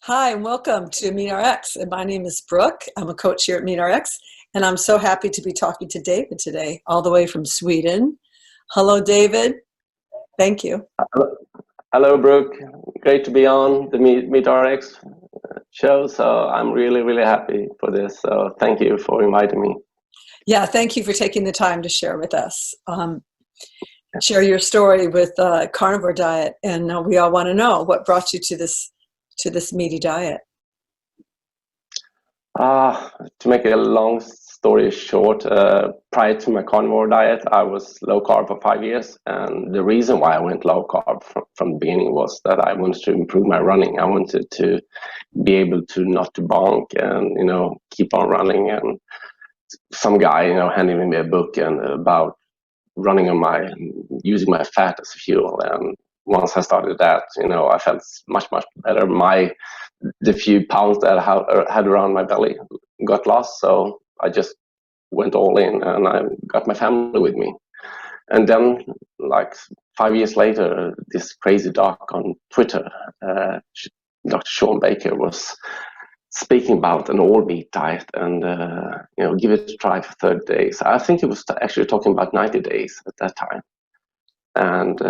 Hi, and welcome to MeetRx. And my name is Brooke. I'm a coach here at MeetRx, and I'm so happy to be talking to David today, all the way from Sweden. Hello, David. Thank you. Hello, Brooke. Great to be on the MeetRx show. So I'm really, really happy for this. So thank you for inviting me. Yeah, thank you for taking the time to share with us. Share your story with Carnivore Diet, and we all want to know what brought you to this meaty diet. To make a long story short, prior to my carnivore diet, I was low carb for 5 years. And the reason why I went low carb from the beginning was that I wanted to improve my running. I wanted to be able to not to bonk and, keep on running. And some guy, handed me a book and about running using my fat as fuel. And once I started that, I felt much, much better. The few pounds that I had around my belly got lost. So I just went all in and I got my family with me. And then like 5 years later, this crazy doc on Twitter, Dr. ShawnBaker, was speaking about an all meat diet and, give it a try for 30 days. I think he was actually talking about 90 days at that time. And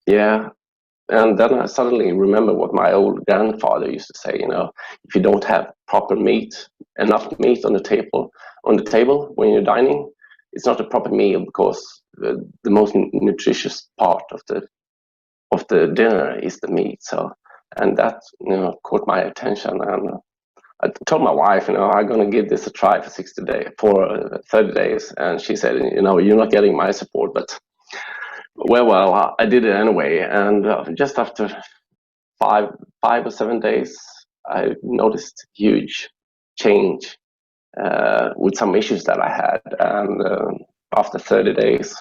and then I suddenly remember what my old grandfather used to say, if you don't have proper meat, enough meat on the table when you're dining, it's not a proper meal, because the most nutritious part of the dinner is the meat. So, and that, caught my attention. And I told my wife, I'm going to give this a try for 30 days. And she said, you're not getting my support, but well, I did it anyway. And just after five or 7 days, I noticed huge change with some issues that I had. And after 30 days,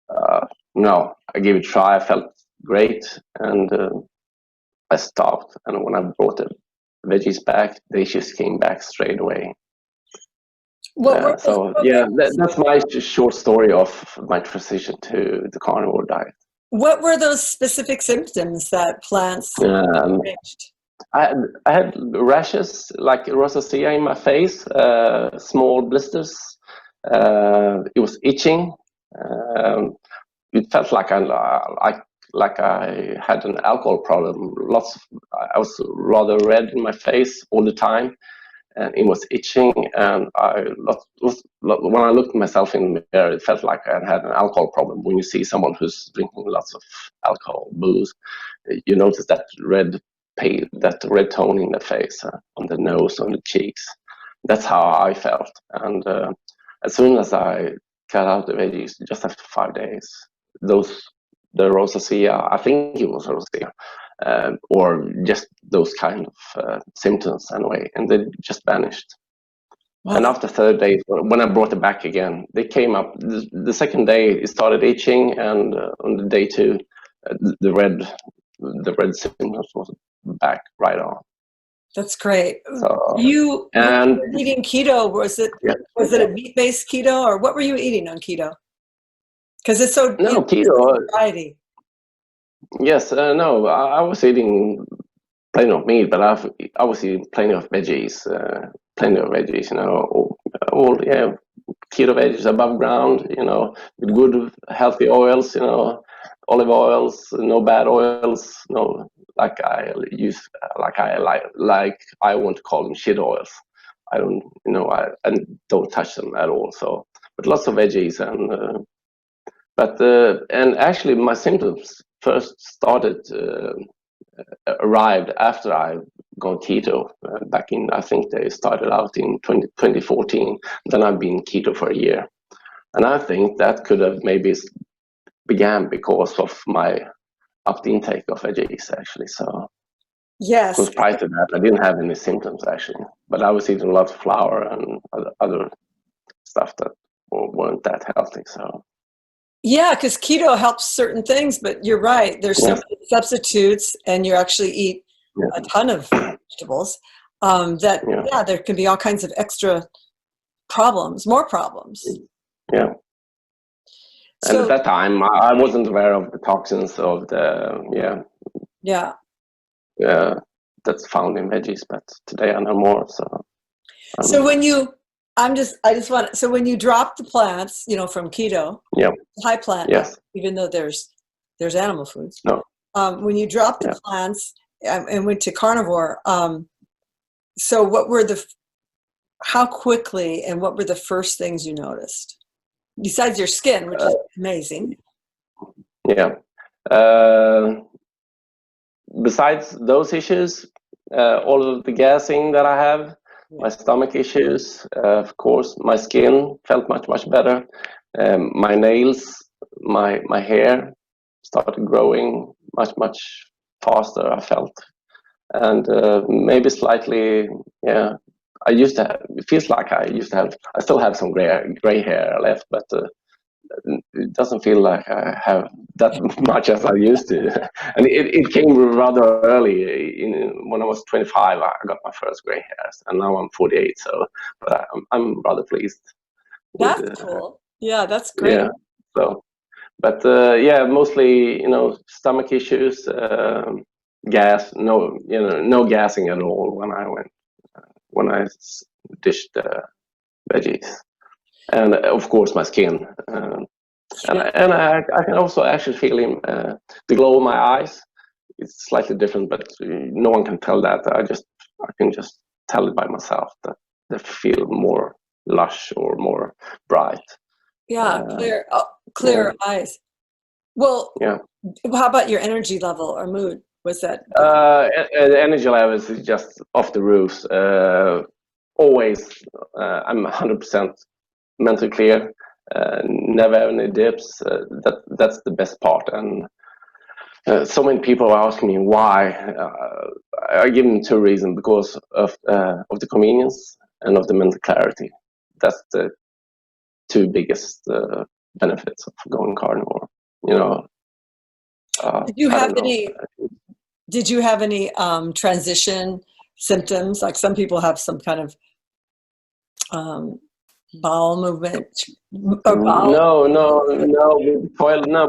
I gave it a try. I felt great, and I stopped. And when I brought the veggies back, they just came back straight away. That's my short story of my transition to the carnivore diet. What were those specific symptoms that plants changed? I had rashes, like rosacea in my face, small blisters. It was itching. It felt like I had an alcohol problem. I was rather red in my face all the time, and it was itching. And when I looked at myself in the mirror, it felt like I had an alcohol problem. When you see someone who's drinking lots of alcohol, booze, you notice that red tone in the face, on the nose, on the cheeks. That's how I felt. And as soon as I cut out the veggies, just after 5 days, the rosacea, I think it was rosacea, or just those kind of symptoms anyway, and they just vanished. Wow. And after 30 days, when I brought it back again, they came up. The second day, it started itching, and on the day 2, the red symptoms was back right on. That's great. So, you were eating keto. Was it a meat-based keto, or what were you eating on keto? Because it's so keto variety. Yes, no, I was eating plenty of meat, but I was eating plenty of veggies. All keto veggies above ground, with good healthy oils, olive oils, no bad oils, like I want to call them shit oils. I don't, I don't touch them at all. So, but lots of veggies and actually my symptoms first arrived after I gone keto back in, I think they started out in 2014. Then I've been keto for a year. And I think that could have maybe began because of my upped intake of veggies, actually. So yes, because prior to that, I didn't have any symptoms, actually. But I was eating a lot of flour and other stuff that weren't that healthy. So yeah, because keto helps certain things, but you're right. There's so many substitutes, and you actually eat a ton of vegetables. There can be all kinds of extra problems, more problems. Yeah. And at that time, I wasn't aware of the toxins of the that's found in veggies, but today I know more. So when you, so when you drop the plants, from keto, yeah, high plant, yes, even though there's animal foods. no, When you dropped the plants and went to carnivore, so how quickly and what were the first things you noticed? Besides your skin, which is amazing. yeah. Besides those issues, all of the gassing that I have, my stomach issues, of course, my skin felt much, much better. My nails, my hair started growing much, much faster, I felt. And maybe slightly, yeah, it feels like I still have some gray hair left, but it doesn't feel like I have that much as I used to. And it came rather early. When I was 25, I got my first gray hairs, and now I'm 48. So, but I'm rather pleased. That's cool. Yeah, that's great. Yeah. So, but yeah, mostly stomach issues, gas. No gassing at all when I dished veggies, and of course my skin. And I can also actually feel the glow of my eyes. It's slightly different, but no one can tell that. I can just tell it by myself that they feel more lush or more bright. Yeah, clear eyes. Well, yeah. How about your energy level or mood? Was that? The energy levels is just off the roofs. Always, I'm 100% mentally clear. Never have any dips. That's the best part. And so many people are asking me why. I give them two reasons: because of the convenience and of the mental clarity. That's the two biggest benefits of going carnivore. Did you have any? Did you have any transition symptoms? Like some people have some kind of bowel movement. No,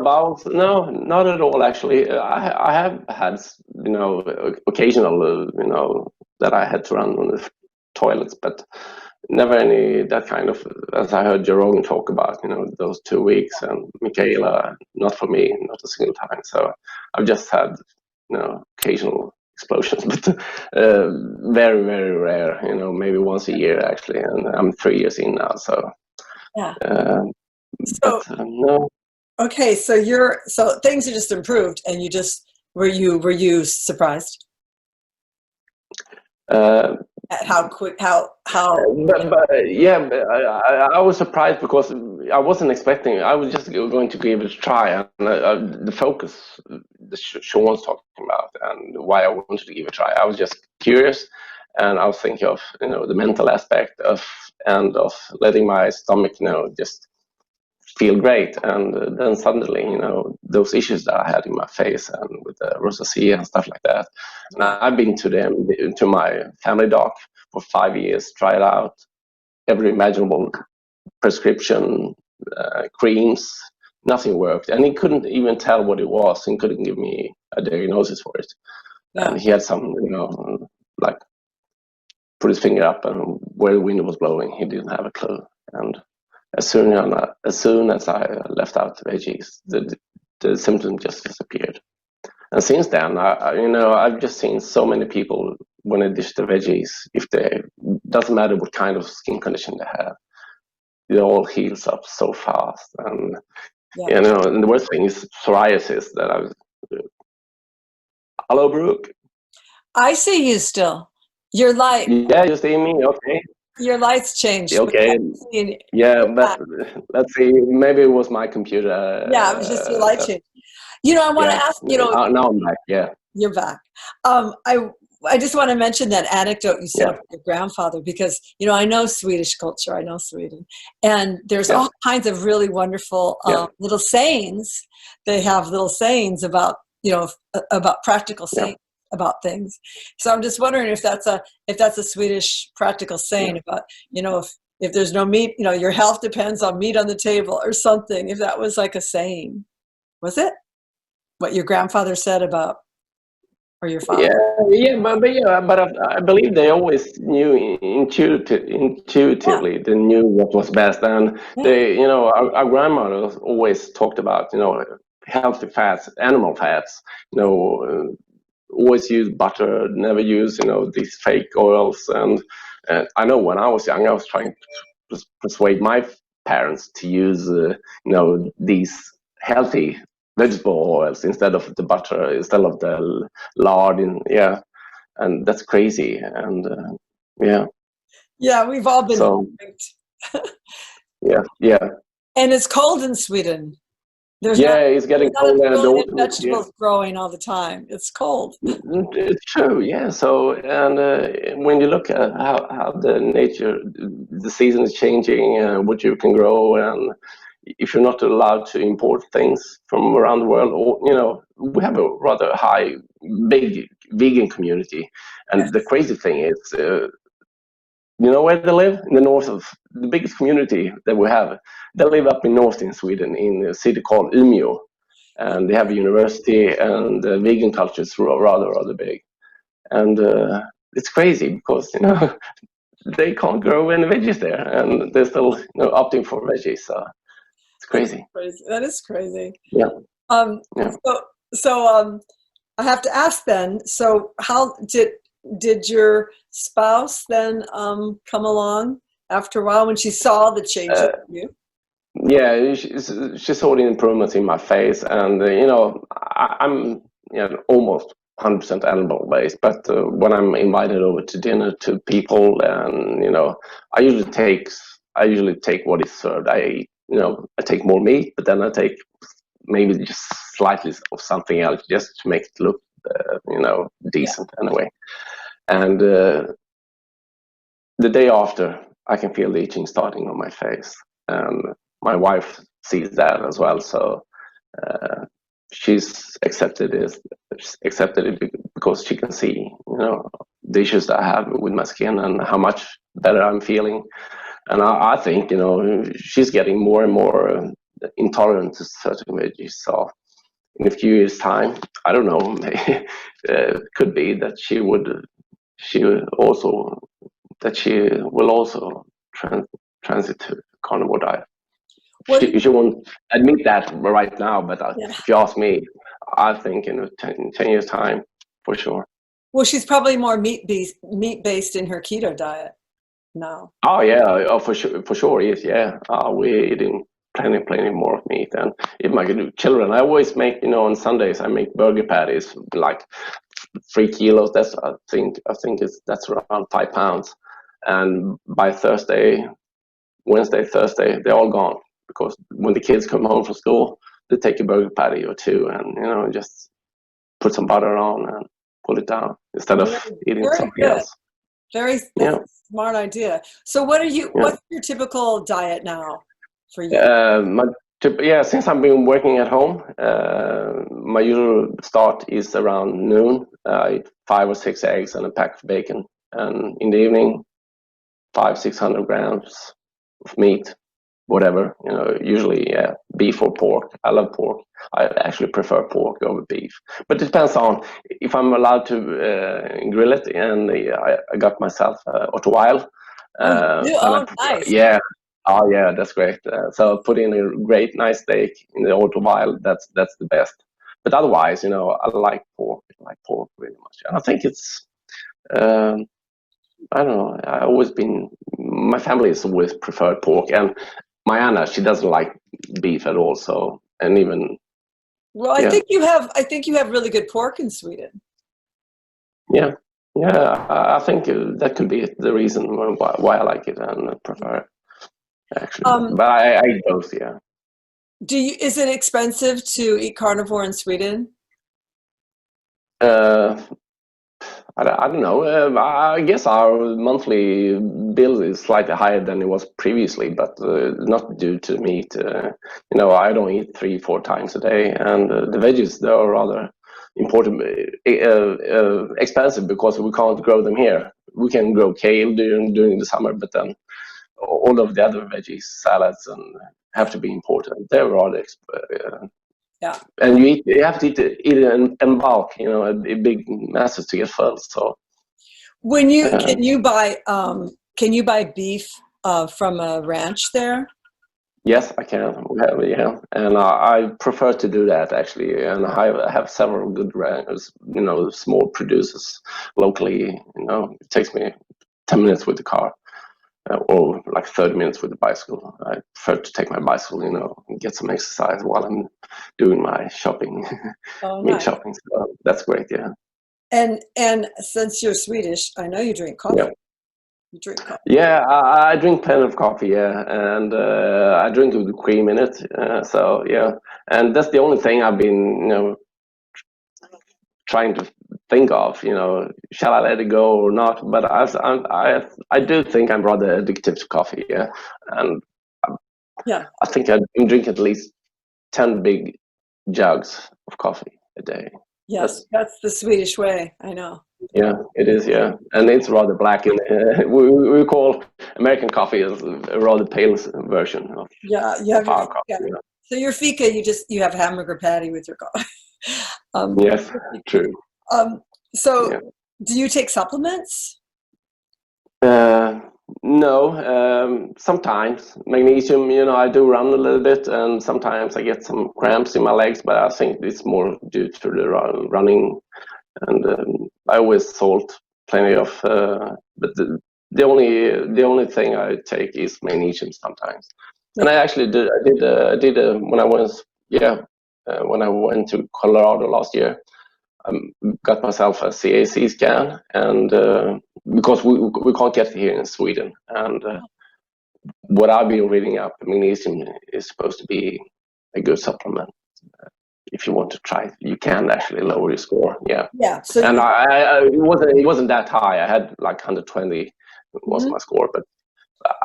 bowels. No, not at all. Actually, I have had occasional that I had to run on the toilets, but never any that kind of, as I heard Jerome talk about, those 2 weeks, and Michaela, not for me, not a single time. So I've just had, occasional explosions, but very, very rare, maybe once a year actually. And I'm 3 years in now, so. Yeah. But no. Okay, so things are just improved, and were you surprised? At how quick, how yeah, I was surprised because I wasn't expecting it. I was just going to give it a try, and the focus Sean was talking about and why I wanted to give it a try. I was just curious, and I was thinking of the mental aspect of letting my stomach just feel great. And then suddenly those issues that I had in my face and with the rosacea and stuff like that, and I've been to my family doc for 5 years, tried out every imaginable prescription, creams. Nothing worked, and he couldn't even tell what it was. He couldn't give me a diagnosis for it. And he had some like put his finger up and where the wind was blowing, he didn't have a clue. And as soon as I left out the veggies, the symptoms just disappeared. And since then, I've just seen so many people when they dish the veggies, doesn't matter what kind of skin condition they have, it all heals up so fast. And and the worst thing is psoriasis. Hello, Brooke. I see you still. Your light. Yeah, you see me. Okay. Your lights changed. Okay. Yeah, but let's see. Maybe it was my computer. Yeah, it was just your light change. I want to ask. Now I'm back. Yeah. You're back. I just want to mention that anecdote you said about your grandfather, because I know Swedish culture. I know Sweden, and there's all kinds of really wonderful little sayings. They have little sayings about about practical sayings about things. So I'm just wondering if that's a Swedish practical saying about if there's no meat, your health depends on meat on the table or something. If that was like a saying, was it what your grandfather said about? or your father? But I believe they always knew intuitively. They knew what was best, and they, our grandmothers always talked about, healthy fats, animal fats. Always use butter, never use, these fake oils. And I know when I was young, I was trying to persuade my parents to use, these healthy vegetable oils instead of the butter, instead of the lard. And that's crazy. And Yeah, we've all been so hoodwinked. yeah. And it's cold in Sweden. It's getting There's not colder. a vegetables growing all the time. It's cold. It's true, yeah. So, and when you look at how the nature, the season is changing, what you can grow, and if you're not allowed to import things from around the world, or we have a rather high, big vegan community, and the crazy thing is, where they live? In the north of the biggest community that we have. They live up in north in Sweden, in a city called Umeå, and they have a university, and the vegan culture is rather big. And it's crazy because they can't grow any veggies there, and they're still opting for veggies. So it's crazy. That is crazy. Yeah. So I have to ask then. So how did your spouse then come along after a while when she saw the changes in you? Yeah, she saw the improvements in my face, and I'm almost 100% animal based. But when I'm invited over to dinner to people, and I usually take what is served. I take more meat, but then I take maybe just slightly of something else just to make it look decent anyway. And the day after, I can feel the itching starting on my face, and my wife sees that as well. So she's accepted it because she can see the issues that I have with my skin and how much better I'm feeling. And I think she's getting more and more intolerant to certain veggies. So in a few years' time, I don't know, could be that she will also transit to carnivore diet. She won't admit that right now, but if you ask me, I think in 10 years' time, for sure. Well, she's probably more meat-based in her keto diet now. Oh yeah, for sure, yes, yeah. We're eating plenty more of meat, and even my children. I always make, on Sundays, I make burger patties like 3 kilos. That's I think that's around 5 pounds, and by Wednesday, Thursday, they're all gone, because when the kids come home from school, they take a burger patty or two, and just put some butter on and pull it down instead of eating something else. Very smart idea. So what's your typical diet now for you? Since I've been working at home, my usual start is around noon. I eat 5 or 6 eggs and a pack of bacon, and in the evening, 500-600 grams of meat, whatever, usually beef or pork. I love pork. I actually prefer pork over beef, but it depends on if I'm allowed to grill it. And I got myself autoile. Nice. Yeah. Oh yeah, that's great. So put in a great nice steak in the autoile. That's the best. But otherwise, I like pork. I like pork really much, and I think it's I don't know. My family has always preferred pork, and my Anna, she doesn't like beef at all. So, and even. Well, I think you have really good pork in Sweden. Yeah, I think that could be the reason why I like it and prefer it, actually. But I eat both, yeah. Is it expensive to eat carnivore in Sweden? I don't know. I guess our monthly bill is slightly higher than it was previously, but not due to meat. I don't eat 3-4 times a day, and the veggies, they are rather important, expensive, because we can't grow them here. We can grow kale during the summer, but then all of the other veggies, salads, and have to be imported. They're rather Yeah. And you have to eat it in bulk, you know, a big masses to get full. So When you can you buy beef from a ranch there? yes, I can. Yeah, and I prefer to do that actually. And I have several good ranchers, you know, small producers locally. You know, it takes me 10 minutes with the car. Or like 30 minutes with the bicycle. I prefer to take my bicycle, you know, and get some exercise while I'm doing my shopping, Oh, meat nice. shopping. So that's great, yeah. And since you're Swedish, I know you drink coffee. Yeah, You drink coffee. yeah. I drink plenty of coffee, yeah, and I drink it with cream in it. So yeah, and that's the only thing I've been, you know, trying to think of. You know, shall I let it go or not? But I do think I'm rather addicted to coffee, yeah, and Yeah. I think I drink at least 10 big jugs of coffee a day. Yes, that's the Swedish way. I know. Yeah, it is. Yeah, and it's rather black. In we call American coffee is a rather pale version of Yeah, you have your our fika. coffee. Yeah. So your fika, you have hamburger patty with your coffee. Yes, true. Um, so Yeah. do you take supplements? Uh, no, sometimes magnesium. You know, I do run a little bit, and sometimes I get some cramps in my legs. But I think it's more due to the running. And I always salt plenty of, but the only thing I take is magnesium sometimes. And I actually I did when I was when I went to Colorado last year, got myself a CAC scan, and because we can't get it here in Sweden, and what I've been reading up, magnesium is supposed to be a good supplement. If you want to try it, you can actually lower your score. Yeah. Yeah. So And it wasn't that high. I had like 120 was my score, but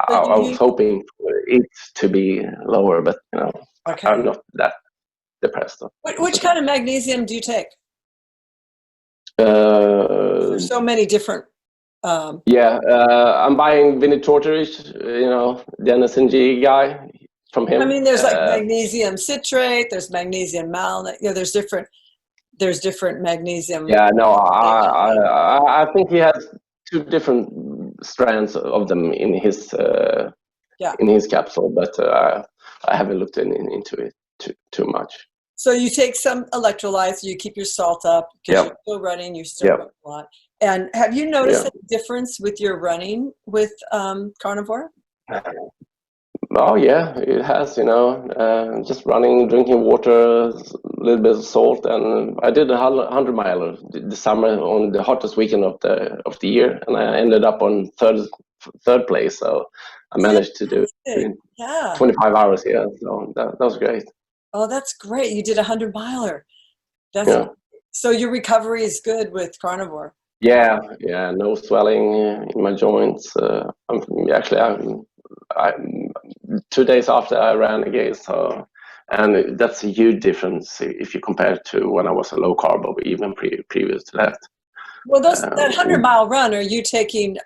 I was hoping for it to be lower. But you know, okay. I'm not that depressed. Which kind of magnesium do you take? There's so many different. I'm buying Vinnie Tortorich, you know, the NSNG guy from him. I mean, there's like magnesium citrate. There's magnesium malonate. You know, there's different magnesium. Yeah, no, I think he has two different strands of them in his capsule, but I haven't looked into it too much. So you take some electrolytes, you keep your salt up because you're still running, you still run a lot. And have you noticed a difference with your running with Carnivore? Oh yeah, it has. You know, just running, drinking water, a little bit of salt, and I did a 100-miler this summer on the hottest weekend of the year, and I ended up on third place. So I managed to do it in 25 hours. Yeah, so that was great. Oh, that's great! You did a 100-miler. So your recovery is good with Carnivore. Yeah, no swelling in my joints. I 2 days after I ran again, so and that's a huge difference if you compare it to when I was a low carb or even previous to that. Well, that 100-mile run, I know you're taking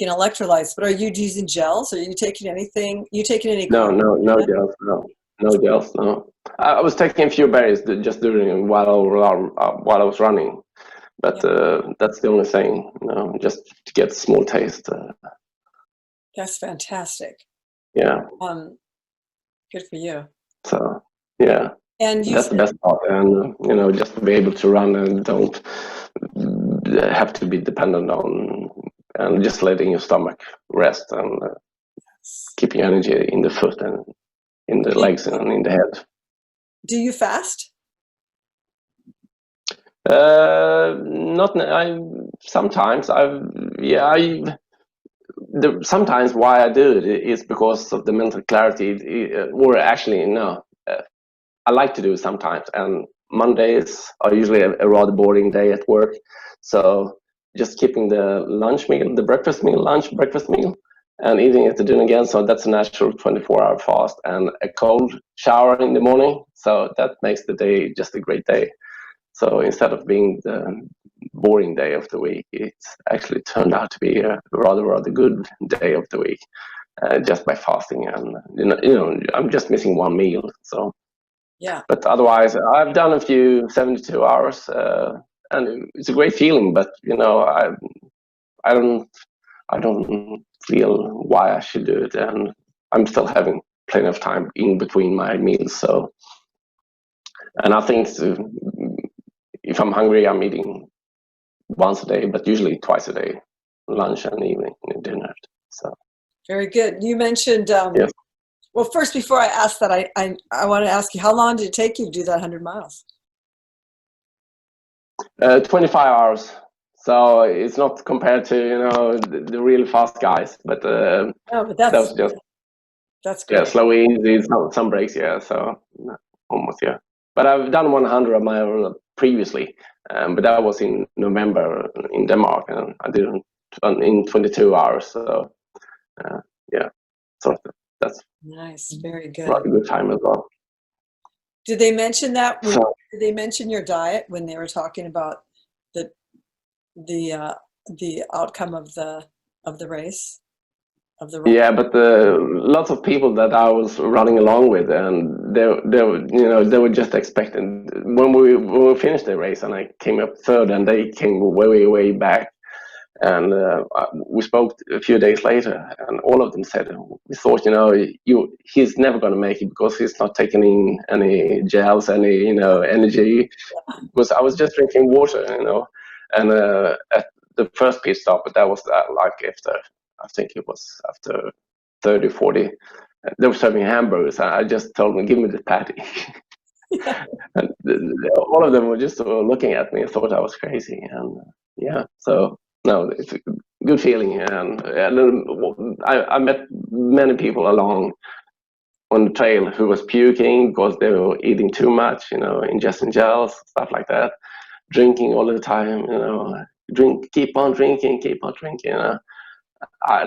electrolytes, but are you using gels? Are you taking anything? You taking any? No gels, no gels, no. I was taking a few berries just during while I was running, but that's the only thing, you know, just to get a small taste. That's fantastic. Yeah. Good for you. So yeah. And that's the best part, and you know, just to be able to run and don't have to be dependent on, and just letting your stomach rest and keeping energy in the foot and in the legs and in the head. Do you fast? Not. Sometimes sometimes why I do it is because of the mental clarity, or actually no. I like to do it sometimes, and Mondays are usually a rather boring day at work. So just keeping the lunch meal, the breakfast meal, and eating it again. So that's a natural 24-hour fast and a cold shower in the morning. So that makes the day just a great day. So instead of being the boring day of the week, it's actually turned out to be a rather good day of the week. just by fasting, and I'm just missing one meal. So Yeah. but otherwise, I've done a few 72 hours, and it's a great feeling. But I don't feel why I should do it, and I'm still having plenty of time in between my meals. So, and I think if I'm hungry, I'm eating once a day, but usually twice a day, lunch and evening and dinner. So Very good. You mentioned, yes. well, first, before I ask that, I want to ask you, how long did it take you to do that 100 miles? 25 hours. So it's not compared to the really fast guys, but No, but that was just great. slow, easy, some breaks, so almost, yeah. But I've done 100 of my own previously, but that was in November in Denmark, and I did it in 22 hours. So yeah, so that's Nice, very good. rather good time as well. Did they mention that? So, Did they mention your diet when they were talking about the the outcome of the race, of the run? yeah, but lots of people that I was running along with, and they were just expecting when we finished the race, and I came up third, and they came way back, and we spoke a few days later, and all of them said we thought he's never going to make it because he's not taking in any gels, any energy, because I was just drinking water, and at the first pit stop, but that was like after, I think it was after 30, 40, they were serving hamburgers. I just told them, give me the patty. Yeah. And all of them were just looking at me and thought I was crazy. And yeah, so no, it's a good feeling. And I met many people along on the trail who was puking because they were eating too much, ingesting gels, stuff like that, drinking all the time, keep on drinking. I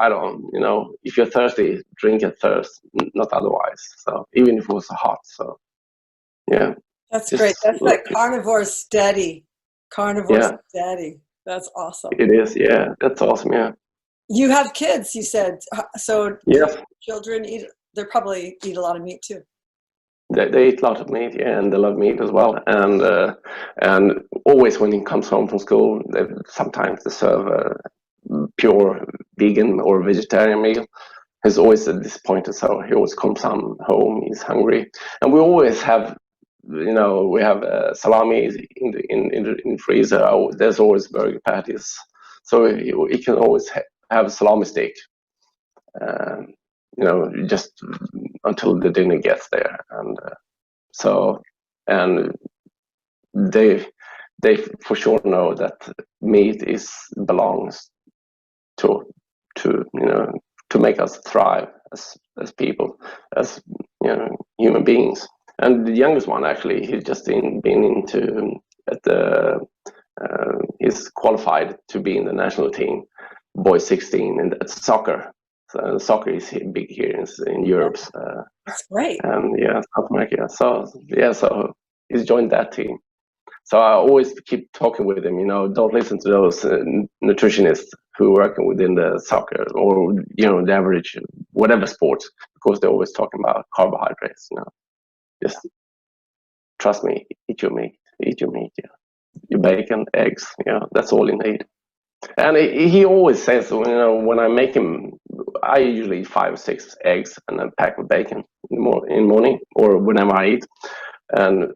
don't, if you're thirsty, drink it first, not otherwise. So even if it was hot, so yeah. That's great. That's like Carnivore Steady. Carnivore Steady. That's awesome. It is, yeah. That's awesome, yeah. You have kids, you said. So yes. Children they probably eat a lot of meat too. They eat a lot of meat, yeah, and they love meat as well. And always when he comes home from school, sometimes they serve a pure vegan or vegetarian meal. He's always disappointed, so he always comes home, he's hungry, and we always have, we have salami in the freezer. There's always burger patties, so he can always have a salami stick, just until the dinner gets there, and they for sure know that meat belongs to make us thrive as people, as human beings. And the youngest one, actually, he's just been into he's qualified to be in the national team, boy 16, and that's soccer. So soccer is big here in Europe. That's great. And yeah, South America. So he's joined that team. So I always keep talking with him, don't listen to those nutritionists who are working within the soccer or, the average, whatever sport, because they're always talking about carbohydrates, Just trust me, eat your meat, yeah. Your bacon, eggs, that's all you need. And he always says, when I make him, I usually eat 5 or 6 eggs and a pack of bacon in the morning or whenever I eat. And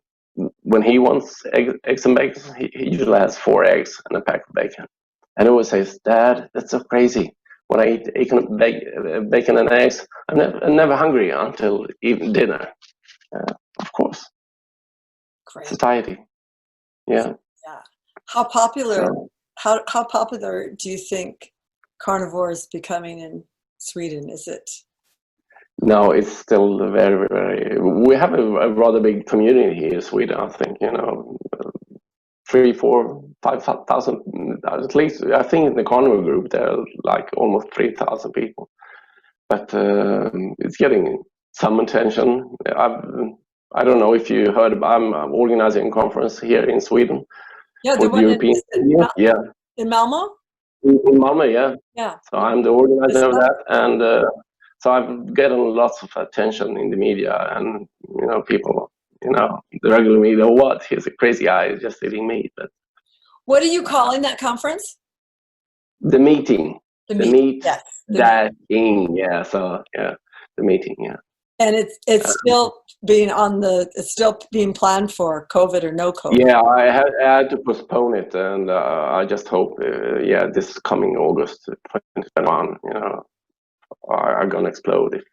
when he wants eggs and bacon, he usually has 4 eggs and a pack of bacon. And he always says, Dad, that's so crazy. When I eat bacon and eggs, I'm never hungry until even dinner. Of course. Great. Satiety. Yeah. Yeah. How popular do you think carnivore is becoming in Sweden? Is it? No, it's still very, very. We have a rather big community here in Sweden. I think 3, 4, 5,000 at least. I think in the Carnivore group there are like almost 3,000 people. But it's getting some attention. I don't know if you heard about. I'm organizing a conference here in Sweden. Yeah, for the European. in Malmo. in Malmö, yeah. Yeah. So I'm the organizer of that, and so I've gotten lots of attention in the media, and people, the regular media. What? He's a crazy guy, he's just eating meat. But What are you calling that conference? the meeting, The the meet. meat, Yes. that thing, yeah. So yeah, the meeting, yeah. And it's still it's still being planned for COVID or no COVID. Yeah, I had to postpone it, and I just hope, this coming August 2021, are gonna explode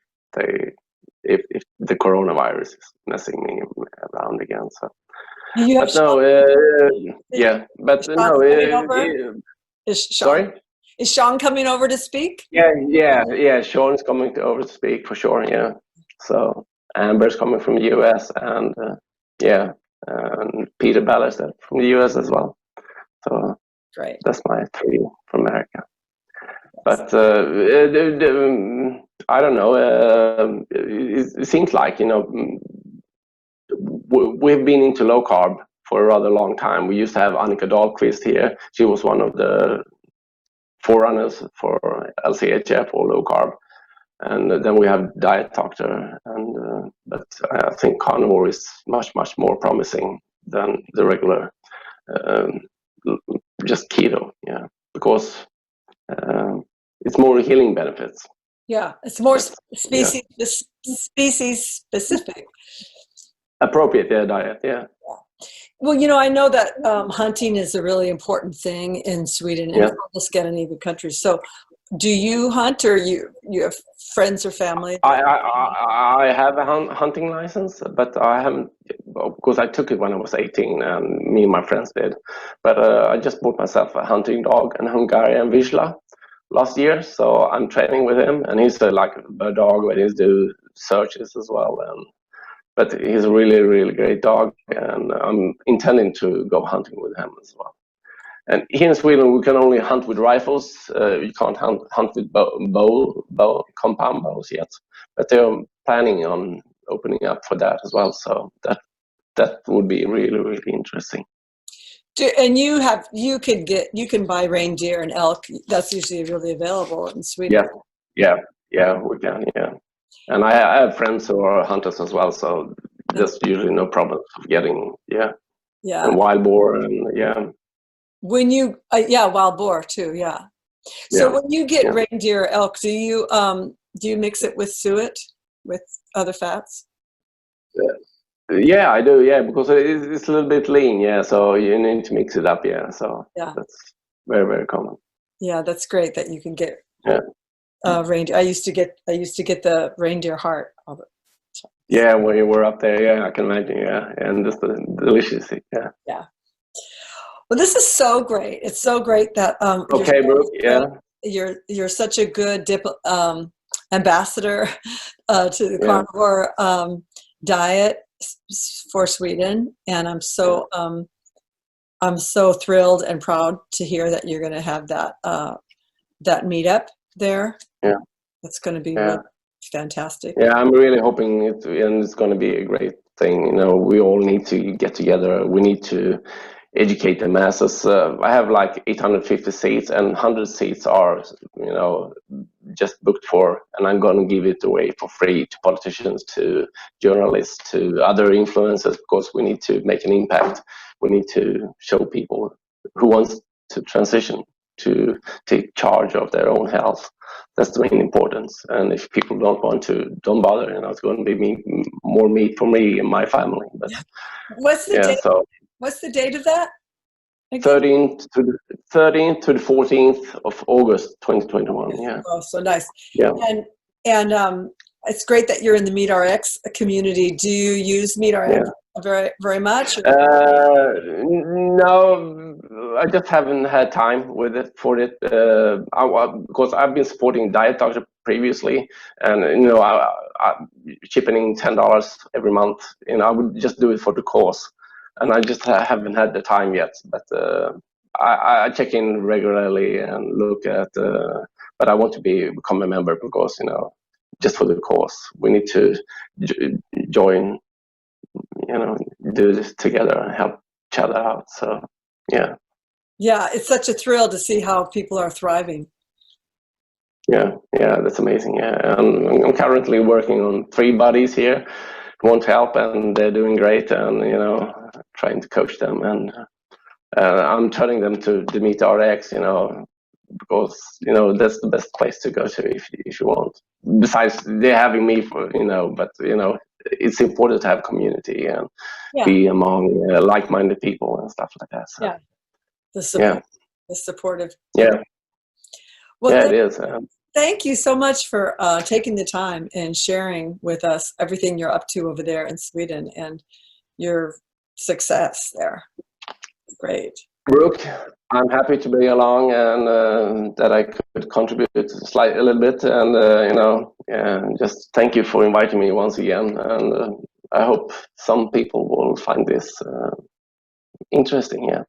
if the coronavirus is messing me around again. So, You have but no, yeah, but Sean no, coming over? Is Sean sorry. is Sean coming over to speak? Yeah. Sean is coming over to speak for sure. Yeah. So Amber's coming from the US, and and Peter Ballester from the US as well. So Great. that's my three from America. But I don't know. It seems like we've been into low carb for a rather long time. We used to have Annika Dahlqvist here. She was one of the forerunners for LCHF or low carb. And then we have Diet Doctor, and but I think Carnivore is much more promising than the regular just keto, because it's more healing benefits. Yeah, it's more species specific. Appropriate, diet, yeah. Well, I know that hunting is a really important thing in Sweden and almost Scandinavian countries. So, do you hunt, or you have friends or family? I have a hunting license, but I haven't, because I took it when I was 18, and me and my friends did. But I just bought myself a hunting dog, an Hungarian Vizsla, last year. So I'm training with him, and he's like a dog where he do searches as well. But he's a really great dog, and I'm intending to go hunting with him as well. And here in Sweden, we can only hunt with rifles. You can't hunt with compound bows yet. But they're planning on opening up for that as well. So that would be really interesting. And you can buy reindeer and elk. That's usually really available in Sweden. Yeah, we can. Yeah, and I have friends who are hunters as well. So there's usually no problem of getting and wild boar and When you wild boar too, so when you get reindeer or elk, do you mix it with suet, with other fats? I do, because it's a little bit lean, so you need to mix it up, so that's very common. Yeah, that's great that you can get reindeer. I used to get the reindeer heart all the time. Yeah, when you were up there, I can imagine, and it's delicious, Yeah. Well, this is so great. It's so great that okay, Brooke, you're such a good ambassador to the carnivore diet for Sweden, and I'm so thrilled and proud to hear that you're going to have that meetup there. Yeah, it's going to be really fantastic. Yeah, I'm really hoping it's going to be a great thing. We all need to get together. We need to educate the masses. I have like 850 seats, and 100 seats are, just booked for, and I'm going to give it away for free to politicians, to journalists, to other influencers, because we need to make an impact. We need to show people who wants to transition to take charge of their own health. That's the main importance. And if people don't want to, don't bother. It's going to be more meat for me and my family. But what's the date? So what's the date of that? 13th to the 14th of August 2021. Yeah. Oh, so nice. Yeah. And it's great that you're in the MeatRx community. Do you use MeatRx very much? No, I just haven't had time for it. Because I've been supporting Diet Doctor previously, and I chipping in $10 every month. I would just do it for the cause. And I just haven't had the time yet, but I check in regularly and look at. But I want to become a member because just for the cause, we need to join. Do this together and help each other out. So Yeah, it's such a thrill to see how people are thriving. Yeah, that's amazing. Yeah, I'm currently working on 3 buddies here who want help, and they're doing great. And trying to coach them, and I'm turning them to the Meet RX. Because that's the best place to go to if you want. Besides, they're having me for but it's important to have community and be among like-minded people and stuff like that. So, yeah, the support, the supportive. Yeah. Well, Yeah, it is. Thank you so much for taking the time and sharing with us everything you're up to over there in Sweden and your success there. Great. Brooke, I'm happy to be along and that I could contribute a little bit. And just thank you for inviting me once again. And I hope some people will find this interesting. Yeah.